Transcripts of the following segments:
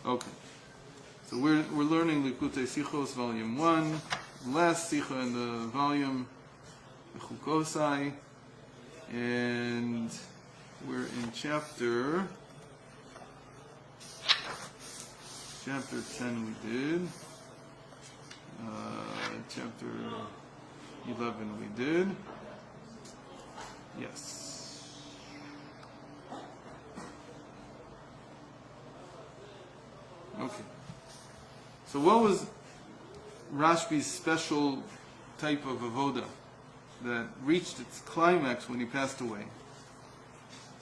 Okay. So we're learning Likkutei Sichot, volume 1, last Sicha in the volume, Bechukotai, and we're in chapter 10 we did, chapter 11 we did, yes. Okay. So what was Rashbi's special type of avoda that reached its climax when he passed away?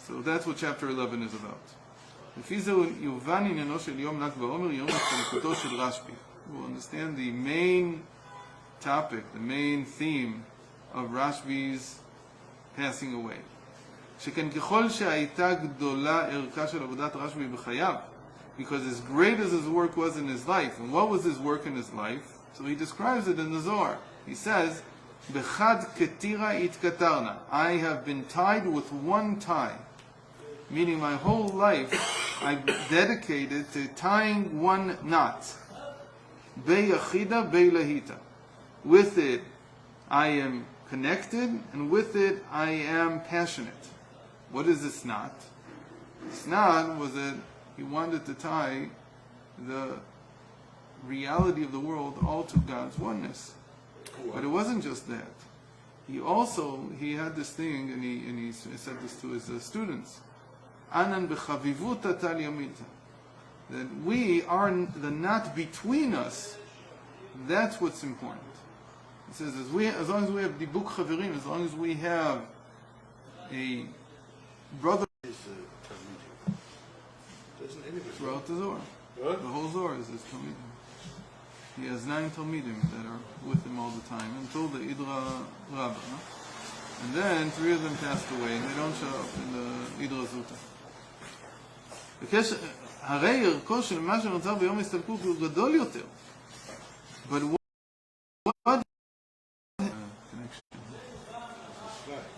So that's what chapter 11 is about. We'll understand the main topic, the main theme of Rashbi's passing away. Because as great as his work was in his life, and what was his work in his life? So he describes it in the Zohar. He says, "Bechad ketira itkatarna." I have been tied with one tie, meaning my whole life I've dedicated to tying one knot. Beyachida beylahita. With it, I am connected, and with it, I am passionate. What is this knot? This knot was that he wanted to tie the reality of the world all to God's oneness. But it wasn't just that. He had this thing, and he said this to his students. Anan b'chavivuta tal yamita. That we are the knot between us. That's what's important. He says, as long as we have dibuk chavirim, as long as we have a brother. Throughout the Zohar. What? The whole Zohar is his Talmidim. He has 9 Talmidim that are with him all the time until the Idra Rabbah. And then 3 of them passed away and they don't show up in the Idra Zuta. הרי ערכו של מה שנוצר ביום ההסתלקות הוא גדול יותר. But what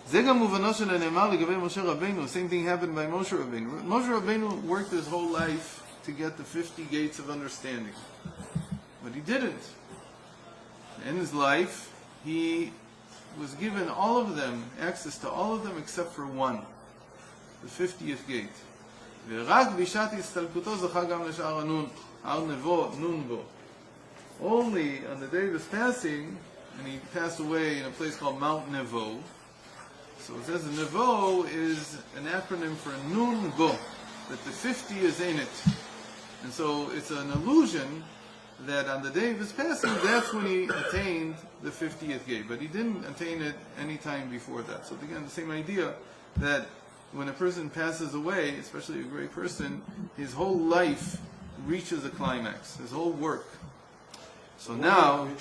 זה גם מובנו של הנאמר לגבי משה רבינו. Same thing happened by Moshe Rabbeinu. Moshe Rabbeinu worked his whole life to get the 50 gates of understanding. But he didn't. In his life, he was given all of them, access to all of them except for one, the 50th gate. ורק בשעת הסתלקותו זכה גם לשער הנון, הר נבו, נון בו. Only on the day of his passing, and he passed away in a place called Mount Nevo. So it says Nevo is an acronym for Nun Bo, that the 50 is in it. And so it's an illusion that on the day of his passing, that's when he attained the 50th gate. But he didn't attain it any time before that. So again, the same idea that when a person passes away, especially a great person, his whole life reaches a climax, his whole work. So now... When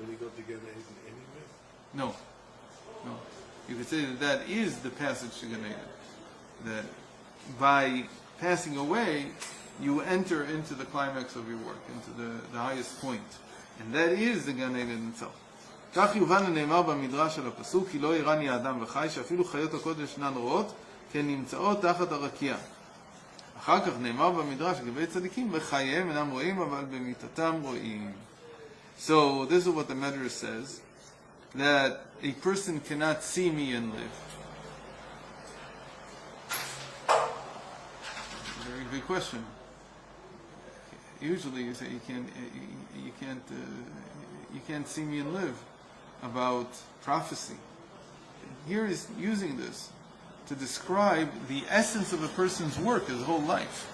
he got together anyway? No. You could say that is the passage to Gan Eden. That by passing away, you enter into the climax of your work, into the highest point. And that is the Gan Eden itself. כך יובן הנאמר במדרש של הפסוק, כי לא יראני האדם וחי, שאפילו חיות הקודש אינן רואות, כן נמצאות תחת הרקיע. אחר כך נאמר במדרש, לגבי צדיקים, בחייהם אינם רואים, אבל במיתתם רואים. So this is what the Medrash says, that a person cannot see me and live. Very good question. Usually you say you can't see me and live about prophecy. Here is using this to describe the essence of a person's work his whole life.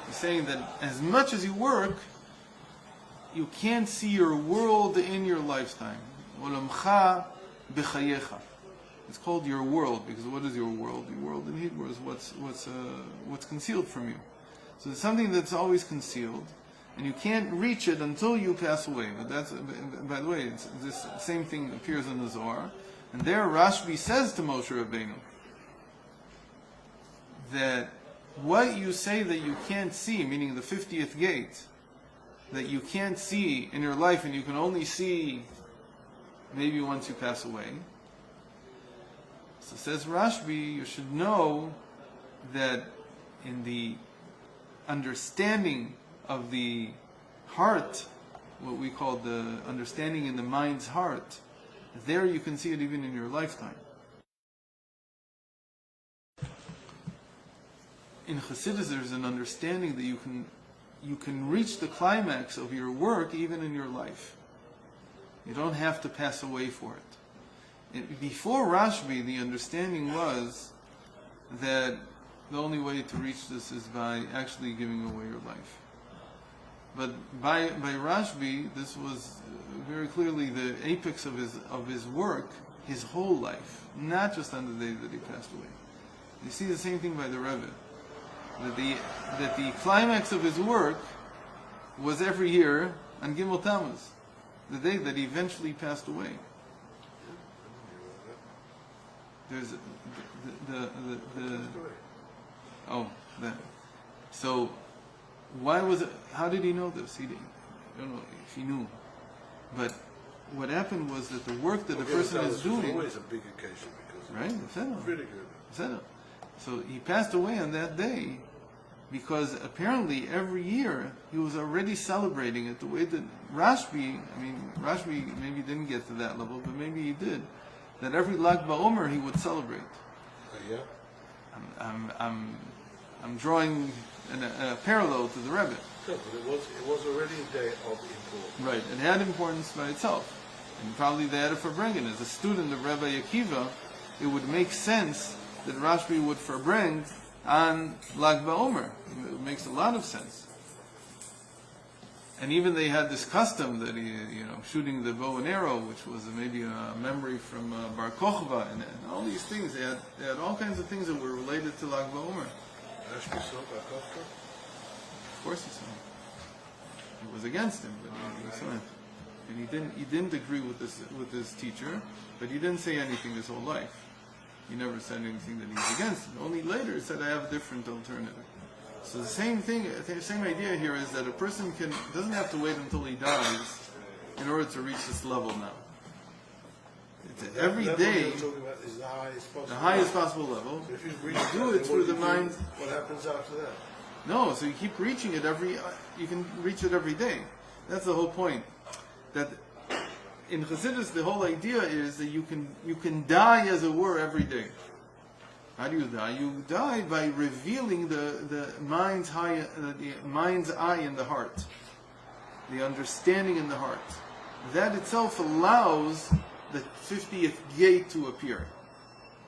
He's saying that as much as you work, you can't see your world in your lifetime. Olamcha b'chayecha. It's called your world because what is your world? Your world in Hebrew is what's concealed from you. So it's something that's always concealed, and you can't reach it until you pass away. But that's, by the way, this same thing appears in the Zohar, and there Rashbi says to Moshe Rabbeinu that what you say that you can't see, meaning the 50th gate, that you can't see in your life, and you can only see maybe once you pass away. So says Rashbi, you should know that in the understanding of the heart, what we call the understanding in the mind's heart, there you can see it even in your lifetime. In Chassidus, there's an understanding that you can reach the climax of your work even in your life. You don't have to pass away for it. Before Rashbi, the understanding was that the only way to reach this is by actually giving away your life. But by Rashbi, this was very clearly the apex of his work, his whole life, not just on the day that he passed away. You see the same thing by the Rebbe. That the climax of his work was every year on Gimel Tammuz, the day that he eventually passed away. There's so why was it? How did he know this? I don't know if he knew, but what happened was that the work that the person is doing. Always a big occasion because right. Really good. So he passed away on that day because apparently every year he was already celebrating it the way that Rashbi maybe didn't get to that level, but maybe he did. That every Lag BaOmer he would celebrate. Yeah. I'm drawing a parallel to the Rebbe. No, but it was already a day of importance. Right, it had importance by itself. And probably they had it for bringing. As a student of Rabbi Akiva, it would make sense that Rashbi would verbring on Lag BaOmer. It makes a lot of sense. And even they had this custom that he, shooting the bow and arrow, which was maybe a memory from Bar Kochva, and all these things. They had all kinds of things that were related to Lag BaOmer. Rashbi saw Bar Kochva? Of course he saw him. He was against him, but he saw him. And he didn't agree with this teacher, but he didn't say anything his whole life. He never said anything that he's against it. Only later he said, I have a different alternative. So the same thing, the same idea here is that a person doesn't have to wait until he dies in order to reach this level now. It's every day, What you're talking about is the highest possible level. So if you do it through the mind. What happens after that? No, so you keep reaching it you can reach it every day. That's the whole point. That in Chassidus, the whole idea is that you can die, as it were, every day. How do you die? You die by revealing the mind's eye in the heart, the understanding in the heart. That itself allows the 50th gate to appear.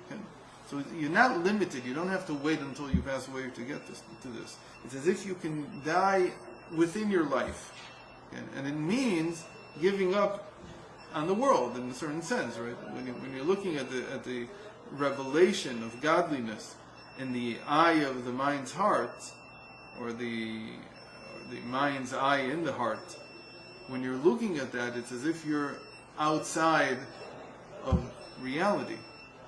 Okay? So you're not limited. You don't have to wait until you pass away to get to this. It's as if you can die within your life, okay? And it means giving up on the world in a certain sense, right? When you're looking at the revelation of godliness in the eye of the mind's heart, or the mind's eye in the heart, when you're looking at that, it's as if you're outside of reality.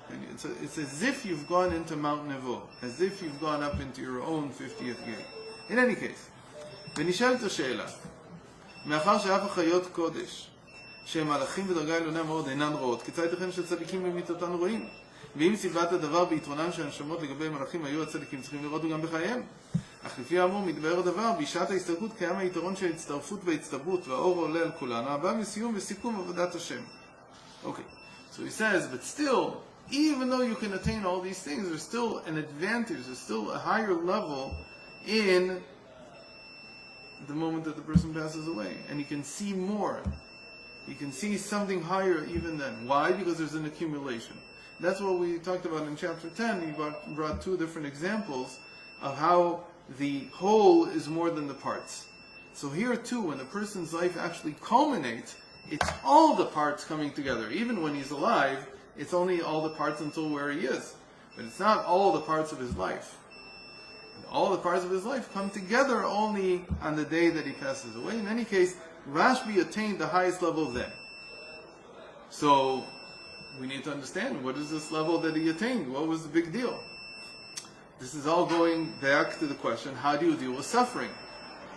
And it's as if you've gone into Mount Nevo, as if you've gone up into your own 50th gate. In any case, ונשאלת השאלה, מאחר שאף החיות קודש, שהם מלאכים בדרגה עליונה מאוד, אינן רואות, כיצד ייתכן שצדיקים במיתותן רואים? ואם סיבת הדבר ביתרונן של הנשמות לגבי מלאכים, היו הצדיקים צריכים לראות גם בחייהם. אך לפי האמור מתבאר הדבר, בשעת ההסתלקות קיים היתרון של הצטרפות והצטברות, והאור עולה על כולנו, הבא מסיום וסיכום עבודת השם. Okay, so he says, but still, even though you can attain all these things, there's still an advantage, there's still a higher level in the moment that the person passes away. And you can see more. You can see something higher even then. Why? Because there's an accumulation. That's what we talked about in chapter 10. He brought two different examples of how the whole is more than the parts. So here too, when a person's life actually culminates, it's all the parts coming together. Even when he's alive, it's only all the parts until where he is. But it's not all the parts of his life. And all the parts of his life come together only on the day that he passes away. In any case, Rashbi attained the highest level then. So we need to understand, what is this level that he attained? What was the big deal? This is all going back to the question, how do you deal with suffering?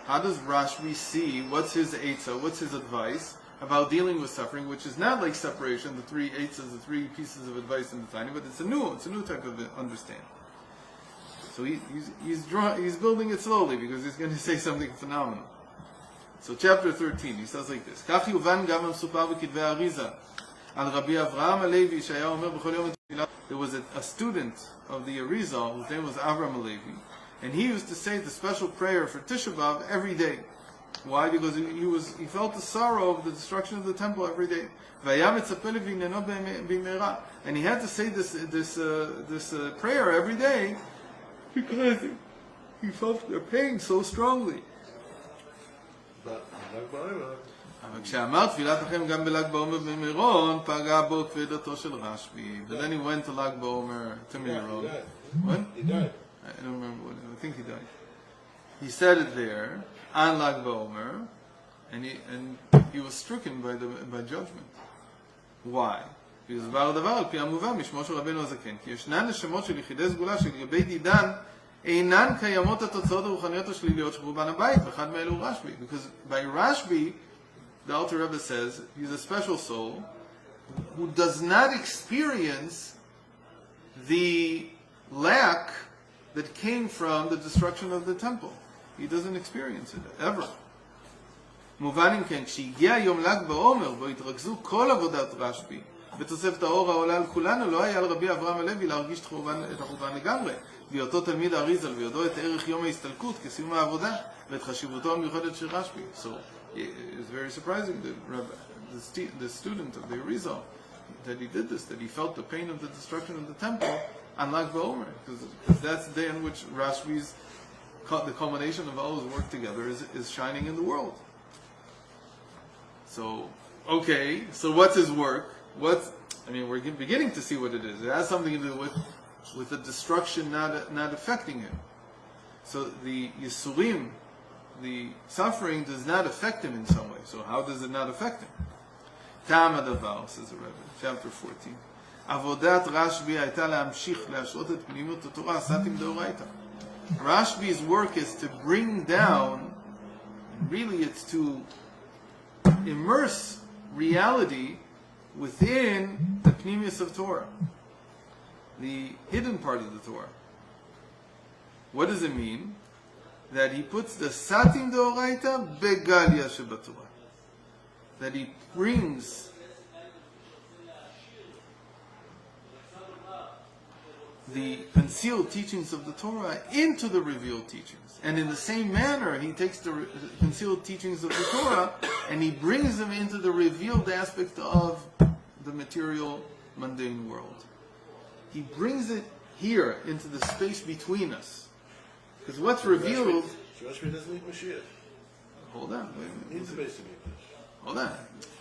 How does Rashbi see, what's his eitzah, what's his advice about dealing with suffering, which is not like separation, the three eitzahs, the three pieces of advice in the Tanya, but it's a new type of understanding. So he's building it slowly because he's going to say something phenomenal. So chapter 13, he says like this. כך יובן גם המסופר בכתבי האריזה על רבי אברהם הלוי שהיה אומר בכל יום תפילה. There was a student of the Arizal, whose name was Avram Alevi, and he used to say the special prayer for Tisha B'Av every day. Why? Because he felt the sorrow of the destruction of the temple every day. והיה מצפה לבניינו במהרה. And he had to say this prayer every day because he felt the pain so strongly. אבל כשאמר תפילת לכם גם בל"ג בעומר במירון, פגע בו כבדתו של רשב"י. But then he went to Lag BaOmer to Miron. What? He died. I don't remember what. I think he died. He said it there on Lag BaOmer, and he was stricken by judgment. Why? because דבר הדבר על פי המובן משמו של רבנו הזקן, כי ישנן נשמות של יחידי סגולה שלגבי דידן אינן קיימות התוצאות הרוחניות השליליות של חורבן הבית, ואחד מאלו הוא רשב"י. Because by Rashbi, the Alter Rebbe says, he's a special soul who does not experience the lack that came from the destruction of the temple. He doesn't experience it, ever. מובן אם כן, כשהגיע יום ל"ג בעומר, בו התרכזו כל עבודת רשב"י, בתוספת האור העולה על כולנו, לא היה על רבי אברהם הלוי להרגיש את החורבן לגמרי, בהיותו תלמיד האריזל, ויודעו את ערך יום ההסתלקות כסיום העבודה, ואת חשיבותו המיוחדת של רשב"י. So, it's very surprising that the student of the Arizal, that he did this, that he felt the pain of the destruction of the temple on Lag BaOmer, because that's the day in which Rashbi's, the culmination of all his work together is shining in the world. So, okay, so what's his work? We're beginning to see what it is. It has something to do with the destruction not affecting him. So the Yisurim, the suffering, does not affect him in some way. So how does it not affect him? Tam Adavar, says the Rebbe, chapter 14. Avodat Rashbi הייתה להמשיך להשרות את פנימיות התורה, סתים דאורייתא. Rashbi's work is to bring down, really it's to immerse reality within the pnimius of Torah, the hidden part of the Torah. What does it mean? That he puts the satim deoraita begalia shebatorah. That he brings the concealed teachings of the Torah into the revealed teachings. And in the same manner, he takes the concealed teachings of the Torah and he brings them into the revealed aspect of the material, mundane world. He brings it here into the space between us. Because what's revealed... So Rashbi doesn't need Mashiach. Hold on. Wait a minute. He needs a base of Mikdash. Hold on.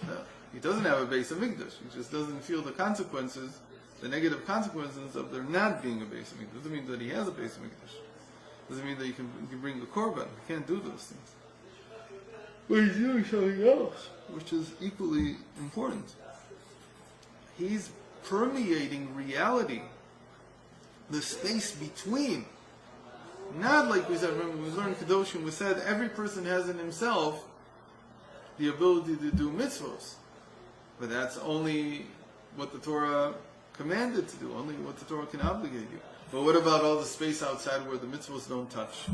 No, he doesn't have a base of Mikdash. He just doesn't feel the consequences, the negative consequences of there not being a base of Mikdash. Doesn't mean that he has a base of Mikdash. Doesn't mean that you can bring the korban. He can't do those things. But he's doing something else, which is equally important. He's permeating reality, the space between. Not like we said, remember when we learned Kedoshim, we said every person has in himself the ability to do mitzvos. But that's only what the Torah commanded to do, only what the Torah can obligate you. But what about all the space outside where the mitzvos don't touch?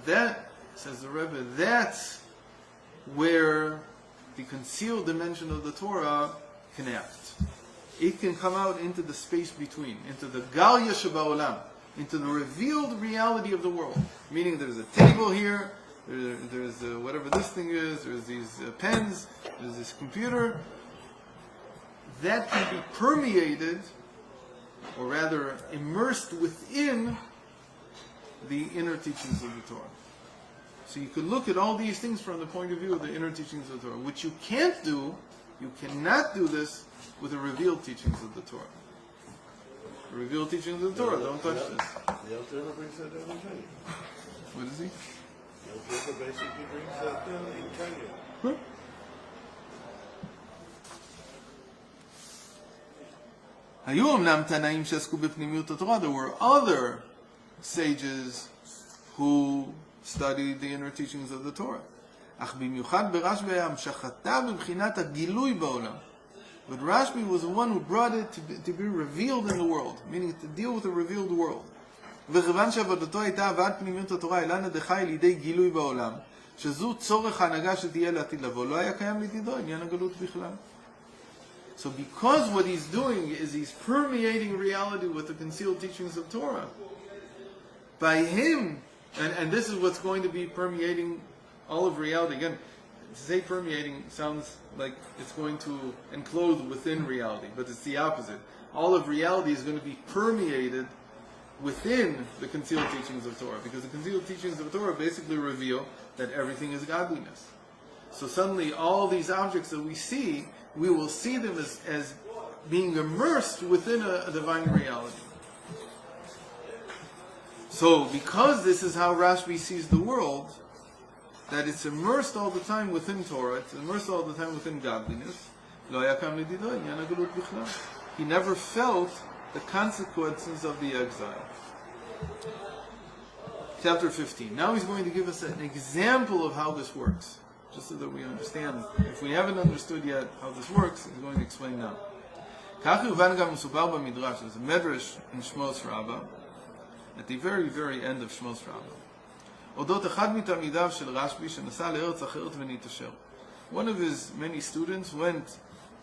That, says the Rebbe, that's where the concealed dimension of the Torah can act. It can come out into the space between, into the Galia Shebaolam, into the revealed reality of the world. Meaning there's a table here, there's whatever this thing is, there's these pens, there's this computer. That can be permeated, or rather immersed within the inner teachings of the Torah. So you could look at all these things from the point of view of the inner teachings of the Torah. Which you can't do, you cannot do this with the revealed teachings of the Torah. The revealed teachings of the Torah, don't touch this. The Alter Rebbe brings that down in Tanya. What is he? The Alter Rebbe basically brings that down in Tanya. Huh? היו אמנם תנאים שעסקו בפנימיות התורה. There were other sages who studied the inner teachings of the Torah. אך במיוחד ברשב"י היה המשכתה בבחינת הגילוי בעולם. But Rashbi was the one who brought it to be revealed in the world, meaning to deal with the revealed world. וכיוון שעבודתו הייתה הבאת פנימיות התורה אל אנה דחי לידי גילוי בעולם, שזו צורך ההנהגה שתהיה לעתיד לבוא, לא היה קיים לדידו עניין הגלות בכלל. So because what he's doing is he's permeating reality with the concealed teachings of Torah, by him, and this is what's going to be permeating all of reality. Again, to say permeating sounds like it's going to enclose within reality, but it's the opposite. All of reality is going to be permeated within the concealed teachings of Torah, because the concealed teachings of Torah basically reveal that everything is godliness. So suddenly all these objects that we see, we will see them as being immersed within a divine reality. So because this is how Rashbi sees the world, that it's immersed all the time within Torah, it's immersed all the time within godliness, he never felt the consequences of the exile. Chapter 15. Now he's going to give us an example of how this works, just so that we understand. If we haven't understood yet how this works, he's going to explain now. There's a medrash in Shmos Rabbah, at the very, very end of Shmos Rabbah. One of his many students went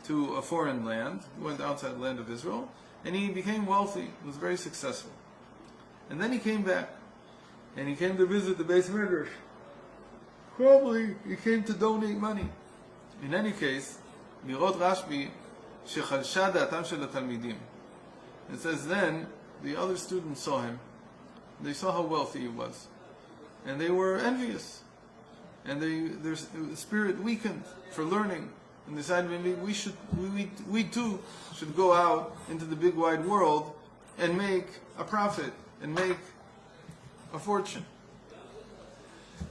to a foreign land, went outside the land of Israel, and he became wealthy, was very successful. And then he came back, and he came to visit the Beis Medrash. Probably he came to donate money. In any case, Mirot Rashbi shechalsha da'atam shel hatalmidim. It says then the other students saw him. They saw how wealthy he was, and they were envious, and their spirit weakened for learning, and decided maybe we too should go out into the big wide world and make a profit and make a fortune.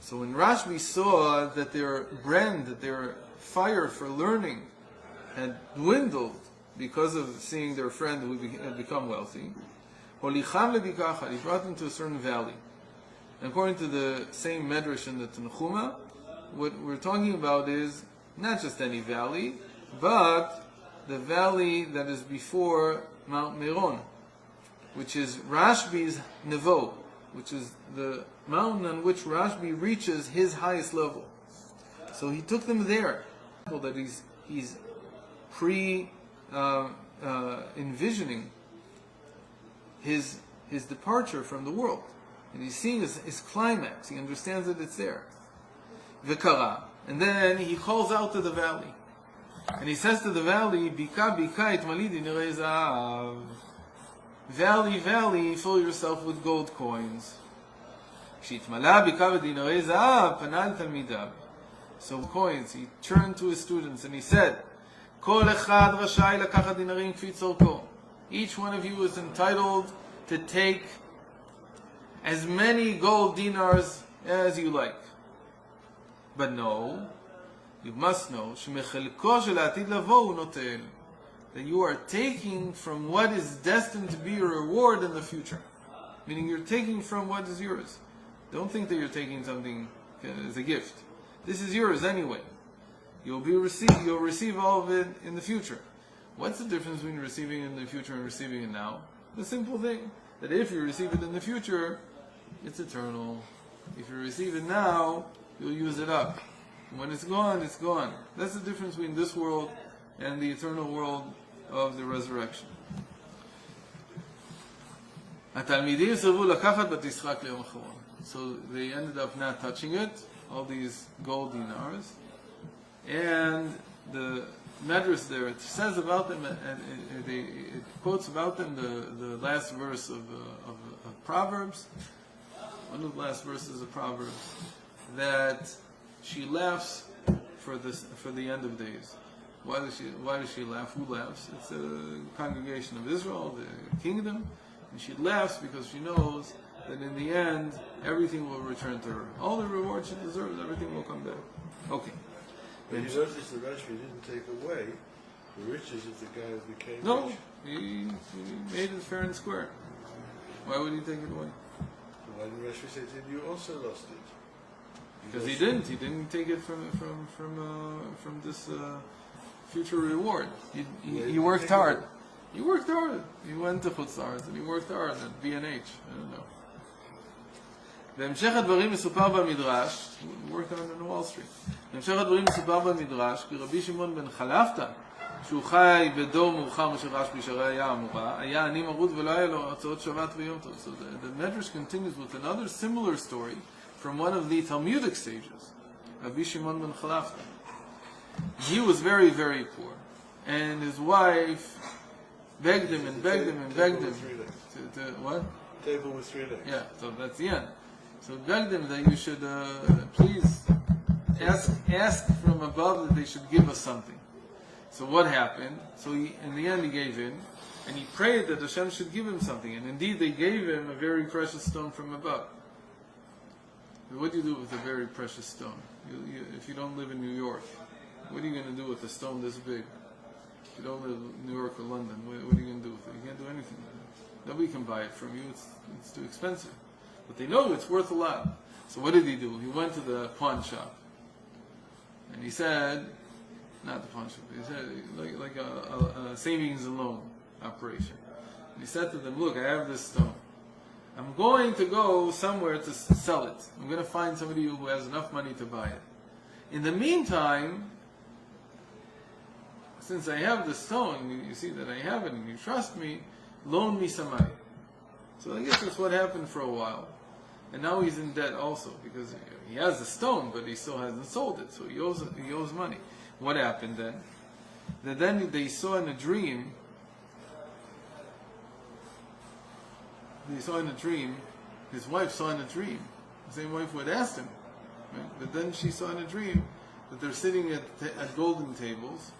So when Rashbi saw that their brand, that their fire for learning had dwindled because of seeing their friend who had become wealthy, he brought them to a certain valley. And according to the same medrash in the Tanchuma, what we're talking about is not just any valley, but the valley that is before Mount Meron, which is Rashbi's Nevo, which is the mountain on which Rashbi reaches his highest level. So he took them there, that he's envisioning his departure from the world, and he's seeing his climax. He understands that it's there. V'kara, and then he calls out to the valley, and he says to the valley, "Bika bika itmalidi nirei zahav." Valley, valley, fill yourself with gold coins. Shitmala bika v'dinarei zahav panal talmidav. So coins, he turned to his students and he said, "Kol echad rashai lakachat dinarim kfi tzorko." Each one of you is entitled to take as many gold dinars as you like. But no, you must know that you are taking from what is destined to be your reward in the future. Meaning you're taking from what is yours. Don't think that you're taking something as a gift. This is yours anyway. You'll receive all of it in the future. What's the difference between receiving it in the future and receiving it now? The simple thing, that if you receive it in the future, it's eternal. If you receive it now, you'll use it up. When it's gone, it's gone. That's the difference between this world and the eternal world of the resurrection. So they ended up not touching it, all these gold dinars. And the Medrash there, it says about them, and it quotes about them the last verse of Proverbs, one of the last verses of Proverbs, that she laughs for the end of days. Why does she laugh? Who laughs? It's a congregation of Israel, the kingdom, and she laughs because she knows that in the end everything will return to her. All the reward she deserves, everything will come back. Okay. But you notice that Rashbi didn't take away the riches of the guy who became No, rich. he made it fair and square. Why would he take it away? Why didn't Rashbi say to him, you also lost it? Because he didn't. He didn't take it from this future reward. He worked hard. He worked hard. He went to Chutz La'aretz and he worked hard at B&H. I don't know. בהמשך הדברים מסופר במדרש, הוא worked on in Wall Street, בהמשך הדברים מסופר במדרש, כי רבי שמעון בן חלפתא, שהוא חי בדור מאוחר של רשב"י שהרי היה אמורה, היה עני מרוד ולא היה לו הוצאות שבת ויום טוב. So the Medrash continues with another similar story from one of the Talmudic sages, Rabbi Shimon ben Chalafta. He was very, very poor, and his wife begged him and begged him and begged him to what? Table with 3 legs. Yeah, so that's the end. So begged him that you should please ask from above that they should give us something. So what happened? So in the end he gave in, and he prayed that Hashem should give him something, and indeed they gave him a very precious stone from above. What do you do with a very precious stone? If you don't live in New York, what are you going to do with a stone this big? If you don't live in New York or London, what are you going to do with it? You can't do anything with it. Nobody can buy it from you. It's too expensive. But they know it's worth a lot. So what did he do? He went to the pawn shop, and he said, not the pawn shop, he said like a savings and loan operation. And he said to them, look, I have this stone. I'm going to go somewhere to sell it. I'm going to find somebody who has enough money to buy it. In the meantime, since I have the stone, you see that I have it and you trust me, loan me some money. So I guess that's what happened for a while. And now he's in debt also, because he has the stone, but he still hasn't sold it, so he owes money. What happened then? Then they saw in a dream, his wife saw in a dream, the same wife who had asked him, right? But then she saw in a dream that they're sitting at golden tables,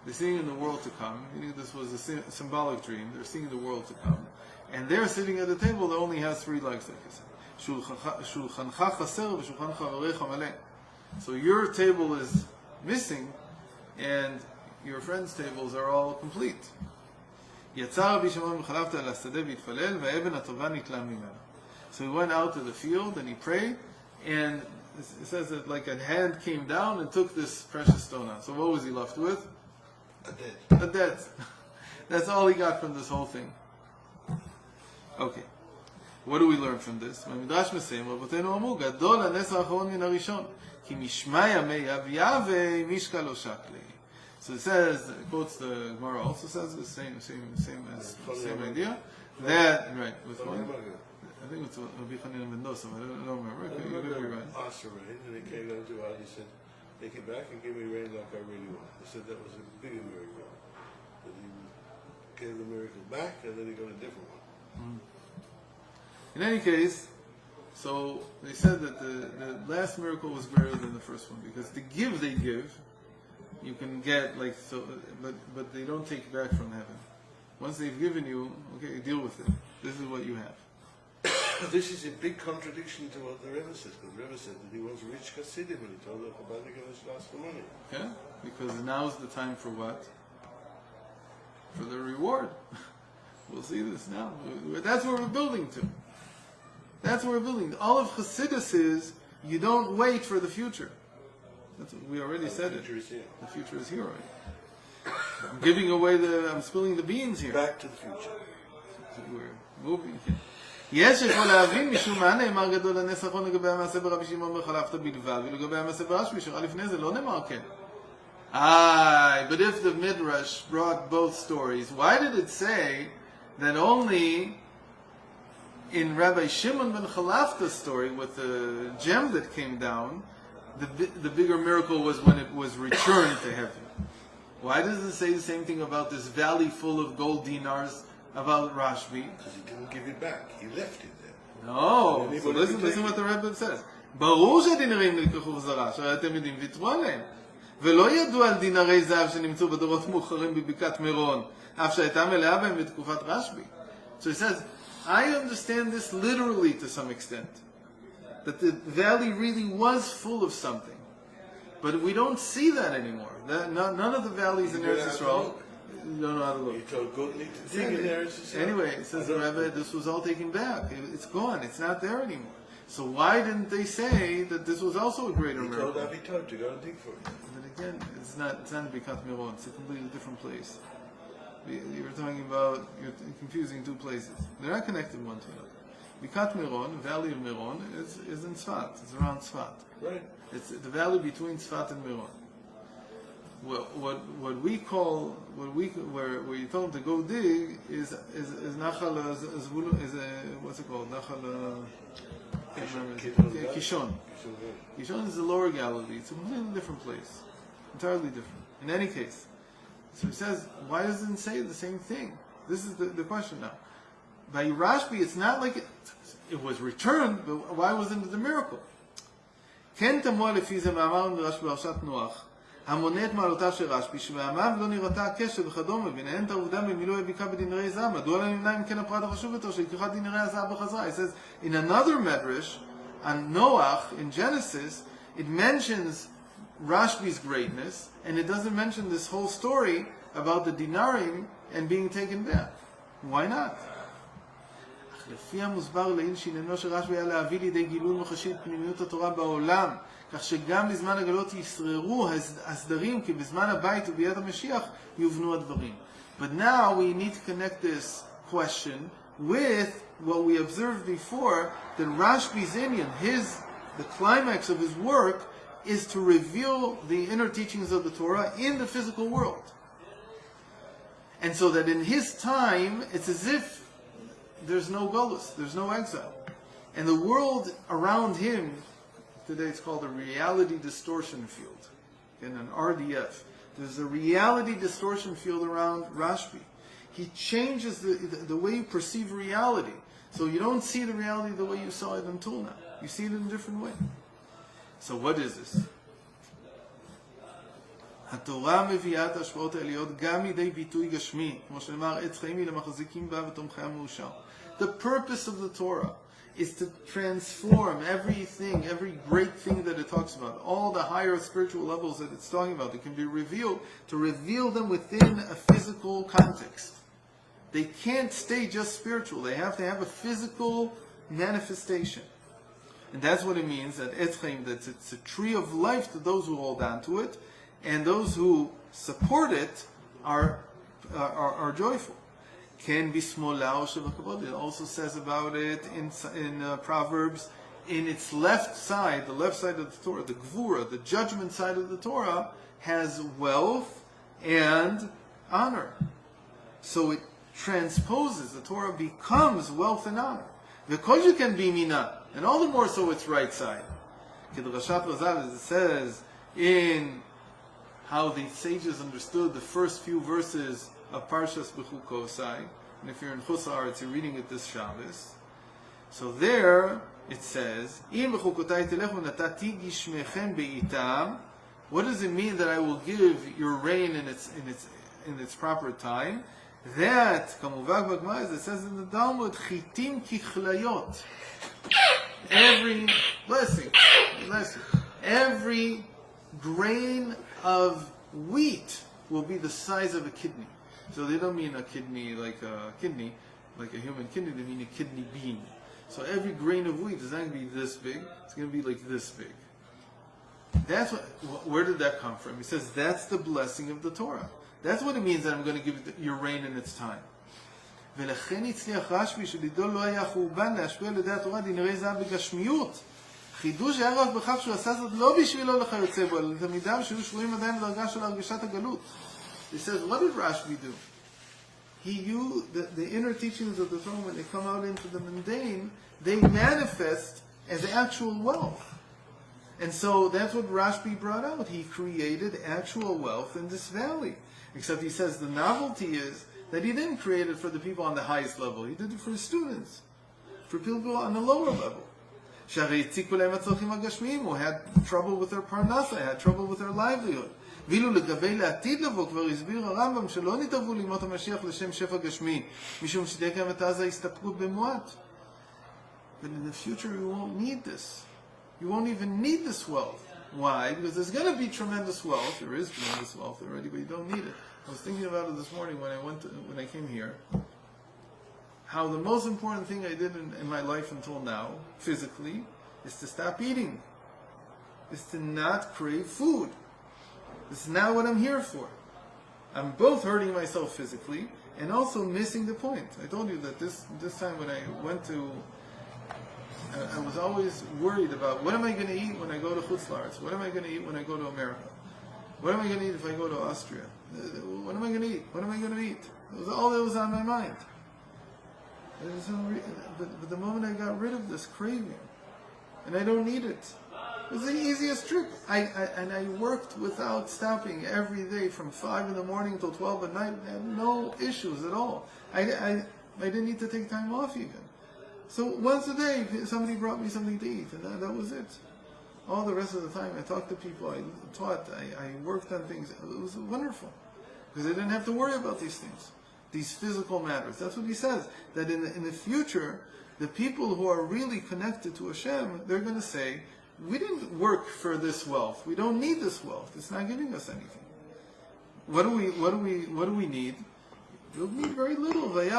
they're seeing in the world to come. Meaning this was a symbolic dream. They're seeing the world to come, and they're sitting at a table that only has 3 legs, like I said. So your table is missing, and your friends' tables are all complete. So he went out to the field and he prayed, and it says that like a hand came down and took this precious stone out. So what was he left with? A debt. That's all he got from this whole thing. Okay. What do we learn from this? במדרש מסיים, רבותינו אמרו, גדול הנס האחרון מן הראשון, כי משמע ימי אביה ומשקל לא שקלי. So it says, it quotes the Gemara also says the same idea. That, right, with one? I think it's Rabbi Chanina Mendoza, but I don't remember. You could be right. Asked for rain, and he came down to God, he said, take it back and give me rain like I really want. He said that was a bigger miracle. That he gave the miracle back, and then he got a different one. In any case, so they said that the last miracle was greater than the first one, because the give they give, you can get like so, but they don't take it back from heaven. Once they've given you, okay, deal with it. This is what you have. This is a big contradiction to what the Rebbe says, because the Rebbe said that he was rich Hasidim, and he told the Chabadnik to ask for money. Yeah, because now's the time for what? For the reward. We'll see this now. That's where we're building to. That's what we're building. All of Chassidus is, you don't wait for the future. That's what we already said it. The future is here already. I'm spilling the beans here. Back to the future. We're moving here. יש יכול להבין משום מה נאמר גדול הנס האחרון לגבי המעשה ברבי שמעון בר חלפתא בלבד, ולגבי המעשה ברשב"י שראה לפני זה לא נאמר כן. But if the Midrash brought both stories, why did it say that only in Rabbi Shimon ben Chalafta's story with the gem that came down, the bigger miracle was when it was returned to heaven? Why does it say the same thing about this valley full of gold dinars about Rashbi? Because he didn't give it back. He left it there. No. So listen what the Rebbe says. ברור שהדינרים נלקחו בחזרה, שהרי אתם יודעים ויתרו עליהם. ולא ידעו על דינרי זהב שנמצאו בדורות מאוחרים בבקעת מירון, אף שהייתה מלאה בהם בתקופת רשב"י. So he says, I understand this literally to some extent. That the valley really was full of something. But we don't see that anymore. None of the valleys in Eretz Yisrael, you don't know how to look. You told Gutli to dig in Eretz Yisrael. Anyway, it says the Rebbe, this was all taken back. It's gone. It's not there anymore. So why didn't they say that this was also a greater miracle? He told Avitot to go and dig for it. But again, it's not Bikat Miron. It's a completely different place. You're confusing two places. They're not connected one to another. Bikat Meron, the valley of Meron, is in Tzfat. It's around Tzfat. Right. It's the valley between Tzfat and Meron. What we call where you told him to go dig is Nachal Zvulun, is what's it called? Nachal can't remember. Kishon. Kishon is the lower Galilee. It's a completely different place, entirely different. In any case, so he says, why doesn't it say the same thing? This is the question now. By Rashbi, it's not like it was returned, but why wasn't it a miracle? כן תמוה לפי זה מאמר מדרש בפרשת נוח, המונה את מעלותיו של רשב"י, שבעמיו לא נראתה הקשר וכדומה, ביניהן את העובדה במילוי הבקעה בדינרי זהב, מדוע לא נמנע אם כן הפרט החשוב יותר של לקיחת דינרי הזהב בחזרה? It says, in another medrash, on Noach, in Genesis, it mentions Rashbi's greatness, and it doesn't mention this whole story about the dinarim and being taken back. Why not? לפי המוסבר לעיל שעניינו של רשב"י היה להביא לידי גילוי מוחשי את פנימיות התורה בעולם, כך שגם בזמן הגלות ישררו הסדרים, כי בזמן הבית וביאת המשיח יובנו הדברים. But now we need to connect this question with what we observed before, that Rashbi's inyan, the climax of his work, is to reveal the inner teachings of the Torah in the physical world. And so that in his time, it's as if there's no galus, there's no exile. And the world around him, today it's called a reality distortion field, in an RDF. There's a reality distortion field around Rashbi. He changes the way you perceive reality. So you don't see the reality the way you saw it until now. You see it in a different way. So what is this? התורה מביאה את ההשפעות העליות גם מידי ביטוי גשמי, כמו שנאמר, עץ חיים היא למחזיקים בה ותומכי המאושר. The purpose of the Torah is to transform everything, every great thing that it talks about, all the higher spiritual levels that it's talking about, that can be revealed, to reveal them within a physical context. They can't stay just spiritual. They have to have a physical manifestation. And that's what it means, that Etz Chaim, that it's a tree of life to those who hold on to it, and those who support it are joyful. Can be smola. It also says about it in Proverbs, in its left side, the left side of the Torah, the Gvura, the judgment side of the Torah, has wealth and honor. So it transposes, the Torah becomes wealth and honor. Because you can be mina, and all the more so its right side. Kedrashat Razal, as it says in how the sages understood the first few verses of Parshas Bechukotai, and if you're in Chutz Haaretz, you're reading it this Shabbos. So there it says, "Im Bechukotai telechu natati gishmechem beitam." What does it mean that I will give your rain in its proper time? That, kamuvag b'Gemara, as it says in the Talmud, chitim kichlayot. Every blessing, every grain of wheat will be the size of a kidney. So they don't mean a kidney, like a human kidney, they mean a kidney bean. So every grain of wheat is not going to be this big, it's going to be like this big. That's where did that come from? He says that's the blessing of the Torah. That's what it means that I'm going to give your rain in its time. ולכן הצליח רשב"י שלידו לא היה חורבן להשפיע על ידי התורה דינרי זהב בגשמיות. חידוש היה רק בכך שהוא עשה זאת לא בשבילו לכיוצא בו, אלא לתלמידיו שהיו שבויים עדיין בדרגה של הרגשת הגלות. He says, what did Rashbi do? He used the inner teachings of the Torah, when they come out into the mundane, they manifest as actual wealth. And so that's what Rashbi brought out. He created actual wealth in this valley. Except he says the novelty is that he didn't create it for the people on the highest level. He did it for his students, for people on the lower level. Who had trouble with their parnasa, had trouble with their livelihood. ואילו לגבי לעתיד לבוא כבר הסביר הרמב"ם שלא נתערבו לימות המשיח לשם שפע גשמי, משום שתהיה גם את אז ההסתפקות במועט. But in the future you won't need this. You won't even need this wealth. Why? Because there's going to be tremendous wealth. There is tremendous wealth already, but you don't need it. I was thinking about it this morning when I came here. How the most important thing I did in my life until now, physically, is to stop eating. Is to not crave food. This is not what I'm here for. I'm both hurting myself physically and also missing the point. I told you that this time when I went to I was always worried about what am I going to eat when I go to Chutz La'aretz? What am I going to eat when I go to America? What am I going to eat if I go to Austria? What am I going to eat? What am I going to eat? It was all that was on my mind. But the moment I got rid of this craving, and I don't need it, it was the easiest trip. I worked without stopping every day from 5 in the morning till 12 at night. I had no issues at all. I didn't need to take time off even. So once a day, somebody brought me something to eat, and that was it. All the rest of the time, I talked to people, I taught, I worked on things. It was wonderful, because I didn't have to worry about these things, these physical matters. That's what he says, that in the future, the people who are really connected to Hashem, they're going to say, we didn't work for this wealth. We don't need this wealth. It's not giving us anything. What do we need? We need very little. It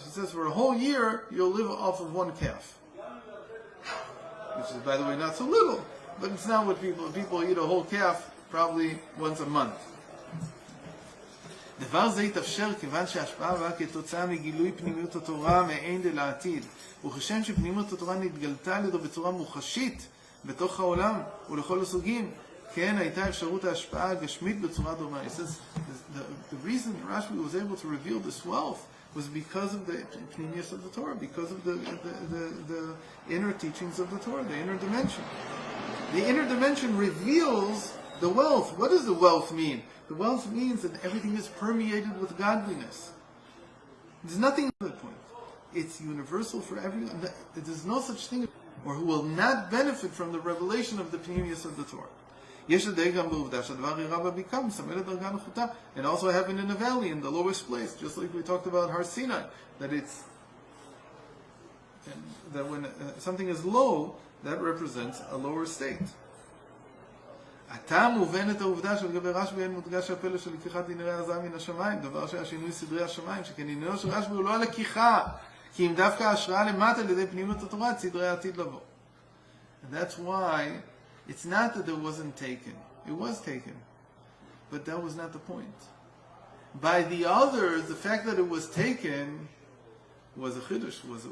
says for a whole year you'll live off of one calf, which is, by the way, not so little, but it's not what people eat a whole calf probably once a month. דבר זה יתאפשר כיוון שההשפעה באה כתוצאה מגילוי פנימיות התורה מעין לעתיד, וכשם שפנימיות התורה נתגלתה לידו בצורה מוחשית בתוך העולם ולכל הסוגים, כן הייתה אפשרות ההשפעה הגשמית בצורה דומה. It says the reason Rashbi was able to reveal this wealth was because of the pnimius of the Torah, because of the inner teachings of the Torah, the inner dimension. The inner dimension reveals the wealth. What does the wealth mean? The wealth means that everything is permeated with godliness. There's nothing at that point. It's universal for everyone. There's no such thing, or who will not benefit from the revelation of the pnimius of the Torah. And also heaven in a valley, in the lowest place, just like we talked about Har Sinai, that when something is low, that represents a lower state. עתה מובנת העובדה שלגבי רשב"י אין מודגש הפלא של לקיחת ענייני הזעם מן השמיים, דבר שהיה שינוי סדרי השמיים, שכן עניינו של רשב"י הוא לא הלקיחה, כי אם דווקא ההשראה למטה על ידי פנימיות התורה את סדרי העתיד לבוא. And that's why it's not that it wasn't taken. It was taken. But that was not the point. By the others, the fact that it was taken was a chiddush, was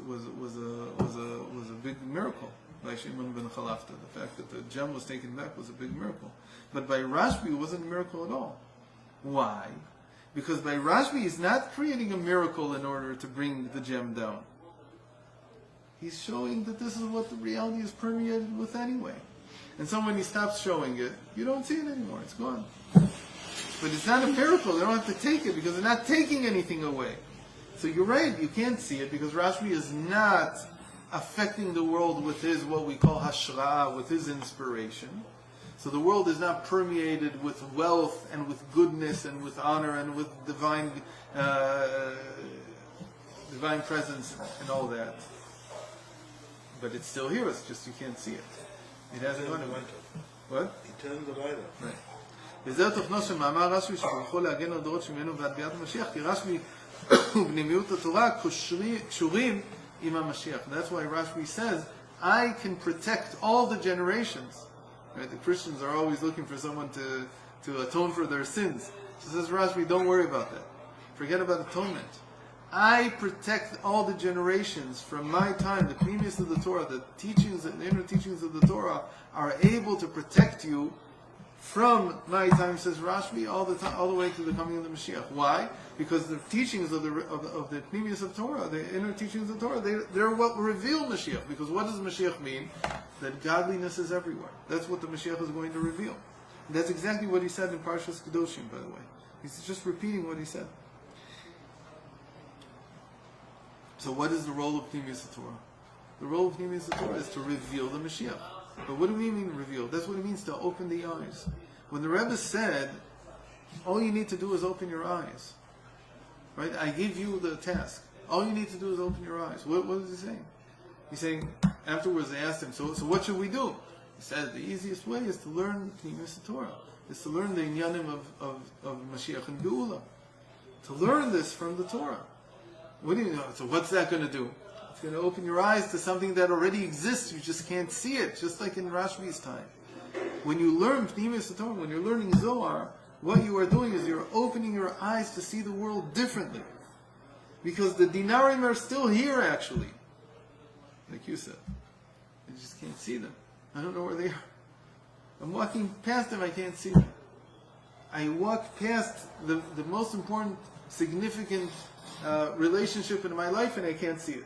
a big miracle. By Shimon ben Chalafta, the fact that the gem was taken back was a big miracle. But by Rashbi, it wasn't a miracle at all. Why? Because by Rashbi, he's not creating a miracle in order to bring the gem down. He's showing that this is what the reality is permeated with anyway. And so when he stops showing it, you don't see it anymore. It's gone. But it's not a miracle. They don't have to take it because they're not taking anything away. So you're right, you can't see it because Rashbi is not affecting the world with his, what we call hashra, with his inspiration. So the world is not permeated with wealth and with goodness and with honor and with divine presence and all that. But it's still here, it's just you can't see it. It hasn't gone away. What? He turned the light off. Right. וזה תוכנו של מאמר רשב"י שיכול להגן על דורות שממנו ועד ביאת המשיח, כי רשב"י ובנימיות התורה קשורים עם המשיח. That's why Rashbi says, I can protect all the generations. Right? The Christians are always looking for someone to atone for their sins. So says Rashbi, don't worry about that. Forget about atonement. I protect all the generations from my time. The pnimius of the Torah, the teachings, the inner teachings of the Torah are able to protect you from my time, says Rashbi, all the way to the coming of the Mashiach. Why? Because the teachings of the pnimius of Torah, the inner teachings of Torah, they're what reveal Mashiach. Because what does Mashiach mean? That godliness is everywhere. That's what the Mashiach is going to reveal. And that's exactly what he said in Parshas Kedoshim, by the way. He's just repeating what he said. So what is the role of pnimius of Torah? The role of pnimius of Torah is to reveal the Mashiach. But what do we mean reveal? That's what it means to open the eyes. When the Rebbe said, all you need to do is open your eyes. Right? I give you the task. All you need to do is open your eyes. What is he saying? He's saying, afterwards they asked him, so what should we do? He said, the easiest way is to learn pnimius of Torah. Is to learn the inyanim of Mashiach and Geula. To learn this from the Torah. What do you know? So what's that going to do? It's going to open your eyes to something that already exists. You just can't see it, just like in Rashbi's time. When you learn Pnimius Torah, when you're learning Zohar, what you are doing is you're opening your eyes to see the world differently. Because the dinarim are still here, actually. Like you said. I just can't see them. I don't know where they are. I'm walking past them, I can't see them. I walk past the most important, significant relationship in my life and I can't see it.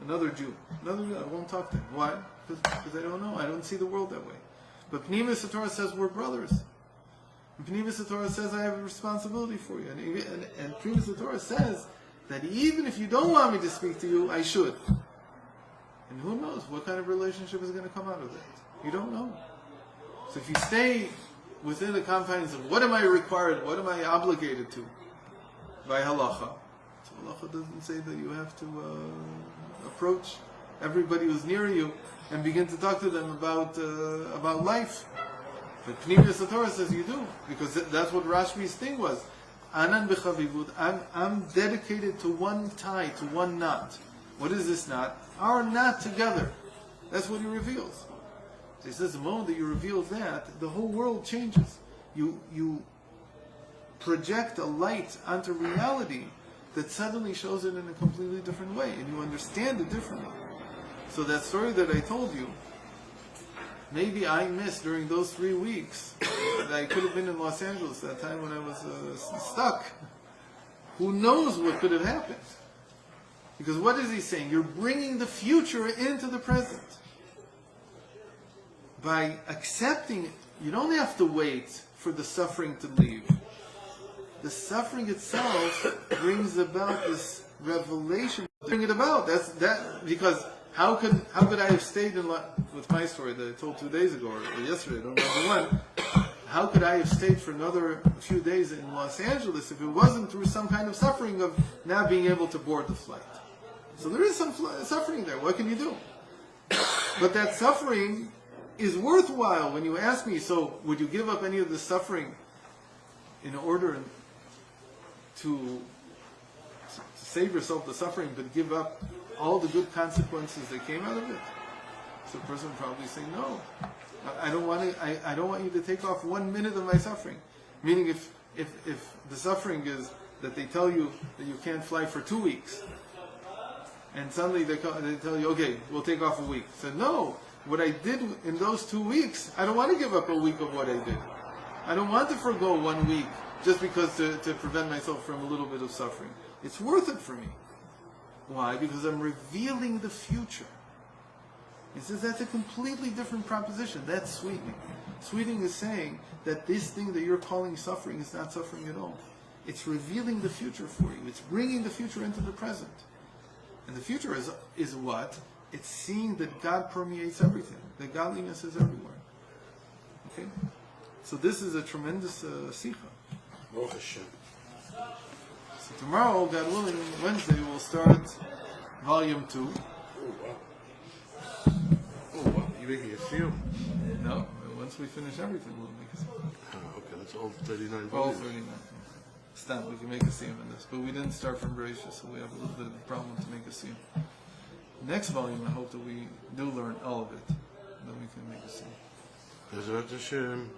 Another Jew. I won't talk to him. Why? Because I don't know. I don't see the world that way. But Pnimis Torah says we're brothers. And Pnimis Torah says I have a responsibility for you. And Pnimis Torah says that even if you don't want me to speak to you, I should. And who knows what kind of relationship is going to come out of that? You don't know. So if you stay within the confines of what am I required, what am I obligated to by halacha, so halacha doesn't say that you have to approach everybody who's near you and begin to talk to them about life. But Pnimis Torah says you do, because that's what Rashbi's thing was. Anan b'chavivut, I'm dedicated to one tie, to one knot. What is this knot? Our knot together. That's what he reveals. So he says the moment that you reveal that, the whole world changes. You project a light onto reality that suddenly shows it in a completely different way, and you understand it differently. So that story that I told you, maybe I missed during those 3 weeks that I could have been in Los Angeles that time when I was stuck. Who knows what could have happened? Because what is he saying? You're bringing the future into the present. By accepting it, you don't have to wait for the suffering to leave. The suffering itself brings about this revelation. Bring it about. Because how could I have stayed with my story that I told 2 days ago or yesterday? I don't remember when. How could I have stayed for another few days in Los Angeles if it wasn't through some kind of suffering of not being able to board the flight? So there is some suffering there. What can you do? But that suffering is worthwhile. When you ask me, so would you give up any of the suffering in order to save yourself the suffering, but give up all the good consequences that came out of it? So the person would probably say, no. I don't want you to take off 1 minute of my suffering. Meaning if the suffering is that they tell you that you can't fly for 2 weeks, and suddenly they tell you, okay, we'll take off a week. So no, what I did in those 2 weeks, I don't want to give up a week of what I did. I don't want to forgo 1 week just because to prevent myself from a little bit of suffering. It's worth it for me. Why? Because I'm revealing the future. He says that's a completely different proposition. That's sweetening. Sweetening is saying that this thing that you're calling suffering is not suffering at all. It's revealing the future for you. It's bringing the future into the present. And the future is what? It's seeing that God permeates everything. That godliness is everywhere. Okay? So this is a tremendous Sichot. Baruch Hashem. So tomorrow, God willing, Wednesday, we'll start volume 2. Oh wow, you making a seal? No, once we finish everything, we'll make a seal. Oh, okay, that's all 39 All volumes. 39. Stop, we can make a siyum in this. But we didn't start from Bereishis, so we have a little bit of a problem to make a siyum. Next volume, I hope that we do learn all of it. Then we can make a siyum. Bezrat Hashem.